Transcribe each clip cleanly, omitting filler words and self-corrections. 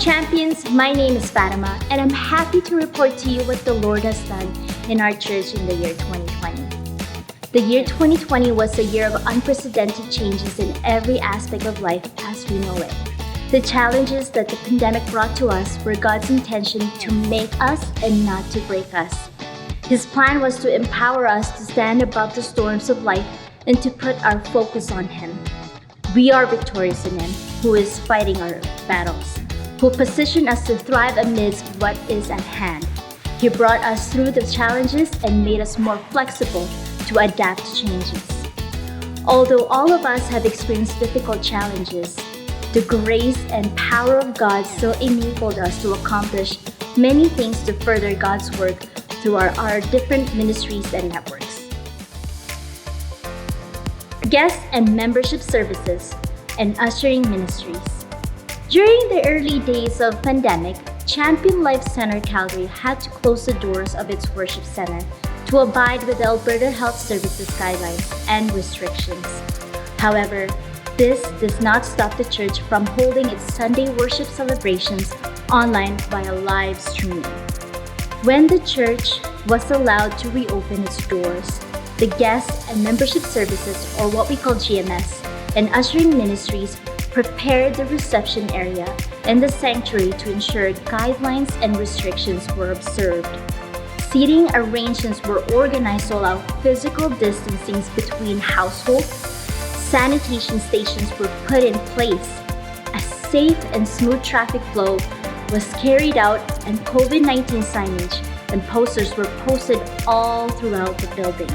Champions, my name is Fatima, and I'm happy to report to you what the Lord has done in our church in the year 2020. The year 2020 was a year of unprecedented changes in every aspect of life as we know it. The challenges that the pandemic brought to us were God's intention to make us and not to break us. His plan was to empower us to stand above the storms of life and to put our focus on Him. We are victorious in Him, who is fighting our battles, who positioned us to thrive amidst what is at hand. He brought us through the challenges and made us more flexible to adapt to changes. Although all of us have experienced difficult challenges, the grace and power of God still enabled us to accomplish many things to further God's work through our different ministries and networks. Guest and membership services and ushering ministries. During the early days of pandemic, Champion Life Center Calgary had to close the doors of its worship center to abide with the Alberta Health Services guidelines and restrictions. However, this does not stop the church from holding its Sunday worship celebrations online via live streaming. When the church was allowed to reopen its doors, the guest and membership services, or what we call GMS, and ushering ministries prepared the reception area and the sanctuary to ensure guidelines and restrictions were observed. Seating arrangements were organized to allow physical distancing between households. Sanitation stations were put in place. A safe and smooth traffic flow was carried out, and COVID-19 signage and posters were posted all throughout the building.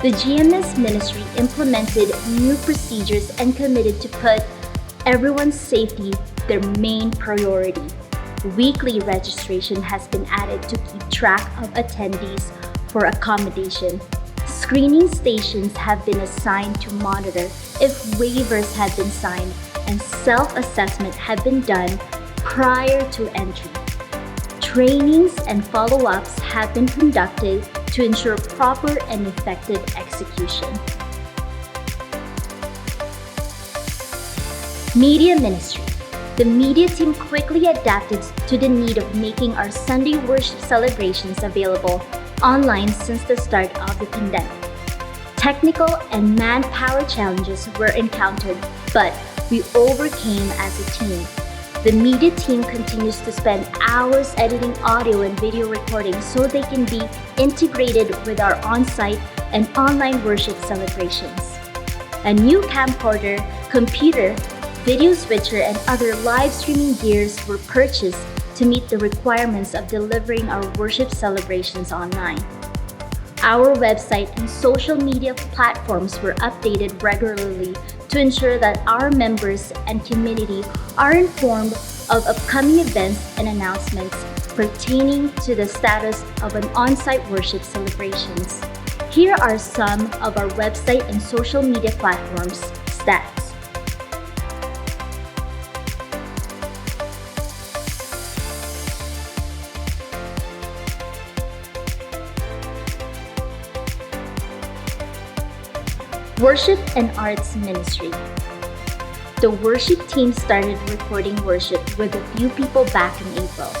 The GMS ministry implemented new procedures and committed to put everyone's safety their main priority. Weekly registration has been added to keep track of attendees for accommodation. Screening stations have been assigned to monitor if waivers had been signed, and self-assessment had been done prior to entry. Trainings and follow-ups have been conducted to ensure proper and effective execution. Media ministry. The media team quickly adapted to the need of making our Sunday worship celebrations available online since the start of the pandemic. Technical and manpower challenges were encountered, but we overcame as a team. The media team continues to spend hours editing audio and video recordings so they can be integrated with our on-site and online worship celebrations. A new camcorder, computer, video switcher, and other live streaming gears were purchased to meet the requirements of delivering our worship celebrations online. Our website and social media platforms were updated regularly to ensure that our members and community are informed of upcoming events and announcements pertaining to the status of an on-site worship celebrations. Here are some of our website and social media platforms stats. Worship and Arts Ministry. The worship team started recording worship with a few people back in April,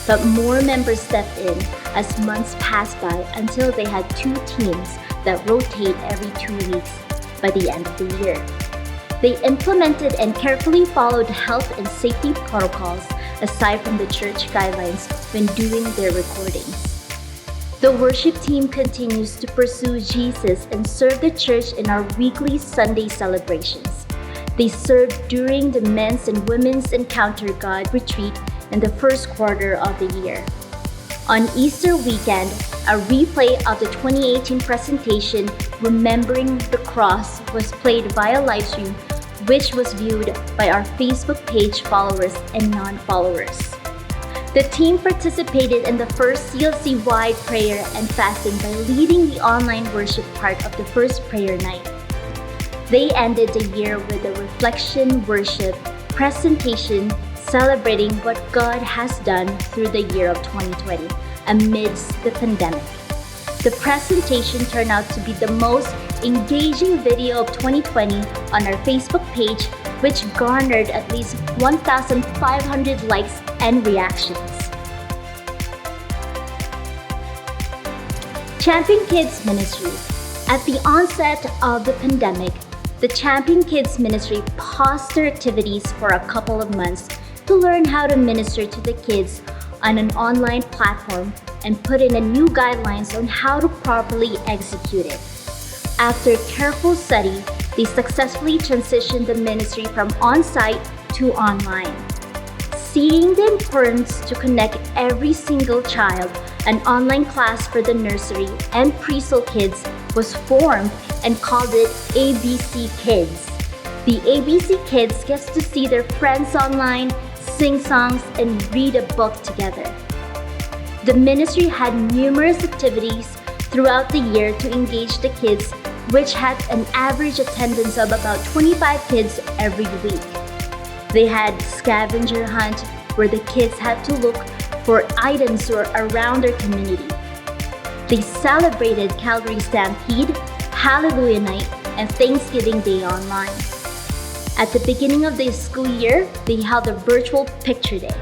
but more members stepped in as months passed by until they had 2 teams that rotate every 2 weeks by the end of the year. They implemented and carefully followed health and safety protocols aside from the church guidelines when doing their recordings. The worship team continues to pursue Jesus and serve the church in our weekly Sunday celebrations. They served during the Men's and Women's Encounter God retreat in the first quarter of the year. On Easter weekend, a replay of the 2018 presentation, Remembering the Cross, was played via livestream, which was viewed by our Facebook page followers and non-followers. The team participated in the first CLC-wide prayer and fasting by leading the online worship part of the first prayer night. They ended the year with a reflection worship presentation celebrating what God has done through the year of 2020 amidst the pandemic. The presentation turned out to be the most engaging video of 2020 on our Facebook page which garnered at least 1,500 likes and reactions. Champion Kids Ministry. At the onset of the pandemic, the Champion Kids Ministry paused their activities for a couple of months to learn how to minister to the kids on an online platform and put in a new guidelines on how to properly execute it. After careful study, they successfully transitioned the ministry from on-site to online. Seeing the importance to connect every single child, an online class for the nursery and preschool kids was formed and called it ABC Kids. The ABC Kids gets to see their friends online, sing songs, and read a book together. The ministry had numerous activities throughout the year to engage the kids, which had an average attendance of about 25 kids every week. They had scavenger hunt where the kids had to look for items around their community. They celebrated Calgary Stampede, Hallelujah Night, and Thanksgiving Day online. At the beginning of the school year, they held a virtual picture day.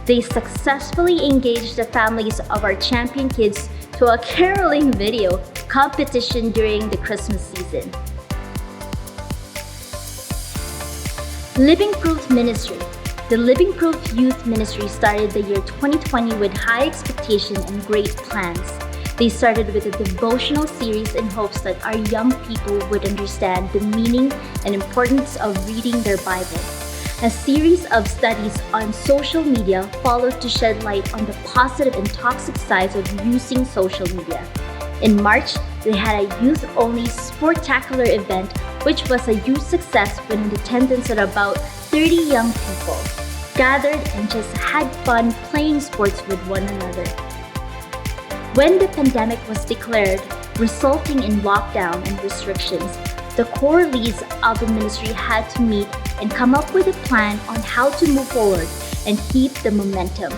They successfully engaged the families of our champion kids to a caroling video competition during the Christmas season. Living Proof Ministry. The Living Proof Youth Ministry started the year 2020 with high expectation and great plans. They started with a devotional series in hopes that our young people would understand the meaning and importance of reading their Bible. A series of studies on social media followed to shed light on the positive and toxic sides of using social media. In March, they had a youth-only sportacular event, which was a huge success with an attendance of about 30 young people gathered and just had fun playing sports with one another. When the pandemic was declared, resulting in lockdown and restrictions, the core leads of the ministry had to meet and come up with a plan on how to move forward and keep the momentum.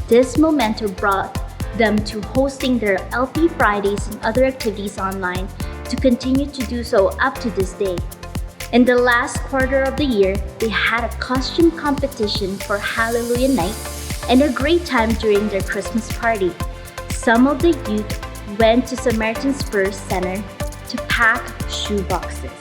This momentum brought them to hosting their LP Fridays and other activities online to continue to do so up to this day. In the last quarter of the year, they had a costume competition for Hallelujah Night and a great time during their Christmas party. Some of the youth went to Samaritan Spurs Center to pack shoe boxes.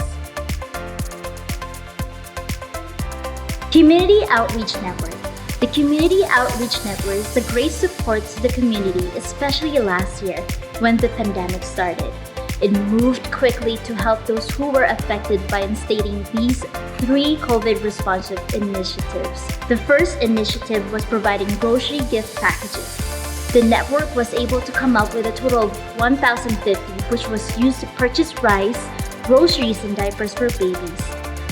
Community Outreach Network. The Community Outreach Network is a great support to the community, especially last year when the pandemic started. It moved quickly to help those who were affected by instating these 3 COVID responsive initiatives. The first initiative was providing grocery gift packages. The network was able to come up with a total of 1,050, which was used to purchase rice, groceries, and diapers for babies.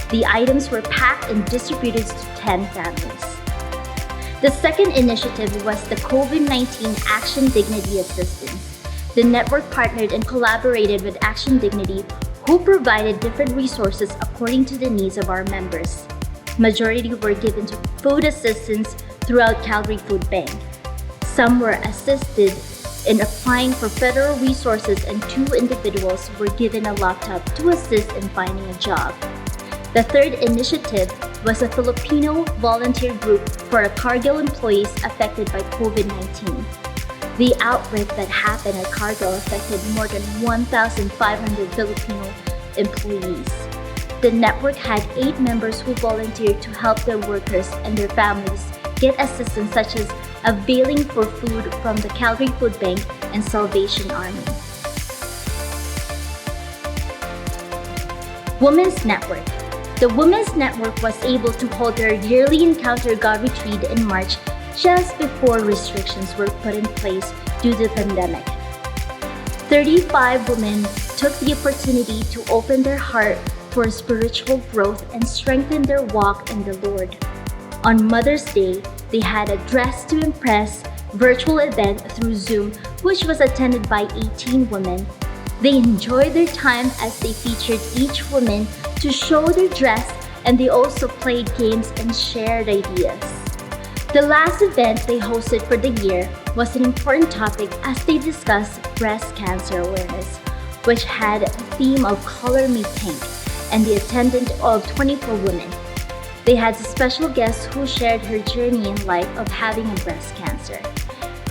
The items were packed and distributed to 10 families. The second initiative was the COVID-19 Action Dignity Assistance. The network partnered and collaborated with Action Dignity, who provided different resources according to the needs of our members. Majority were given to food assistance throughout Calgary Food Bank. Some were assisted in applying for federal resources, and 2 individuals were given a laptop to assist in finding a job. The third initiative was a Filipino volunteer group for Cargill employees affected by COVID-19. The outbreak that happened at Cargill affected more than 1,500 Filipino employees. The network had 8 members who volunteered to help their workers and their families get assistance such as availing for food from the Calgary Food Bank and Salvation Army. Women's Network. The Women's Network was able to hold their yearly Encounter God retreat in March just before restrictions were put in place due to the pandemic. 35 women took the opportunity to open their heart for spiritual growth and strengthen their walk in the Lord. On Mother's Day, they had a Dress to Impress virtual event through Zoom, which was attended by 18 women. They enjoyed their time as they featured each woman to show their dress, and they also played games and shared ideas. The last event they hosted for the year was an important topic as they discussed breast cancer awareness, which had a theme of Color Me Pink. and the attendant of 24 women. They had a special guest who shared her journey in life of having a breast cancer.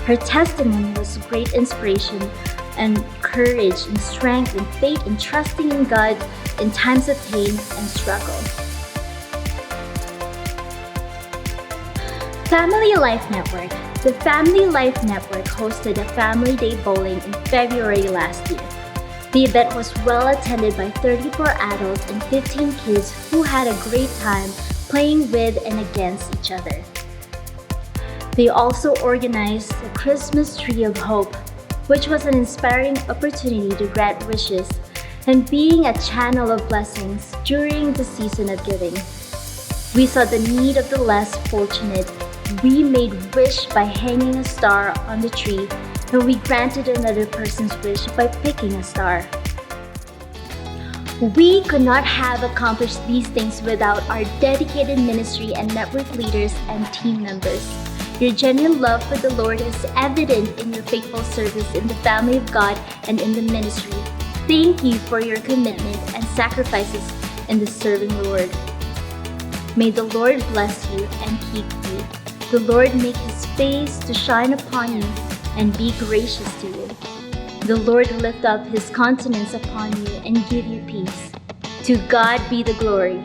Her testimony was great inspiration and courage and strength and faith and trusting in God in times of pain and struggle. Family Life Network. The Family Life Network hosted a Family Day bowling in February last year. The event was well attended by 34 adults and 15 kids who had a great time playing with and against each other. They also organized the Christmas Tree of Hope, which was an inspiring opportunity to grant wishes and being a channel of blessings during the season of giving. We saw the need of the less fortunate. We made wish by hanging a star on the tree, and we granted another person's wish by picking a star. We could not have accomplished these things without our dedicated ministry and network leaders and team members. Your genuine love for the Lord is evident in your faithful service in the family of God and in the ministry. Thank you for your commitment and sacrifices in the serving Lord. May the Lord bless you and keep you. The Lord make His face to shine upon you and be gracious to you. The Lord lift up His countenance upon you and give you peace. To God be the glory.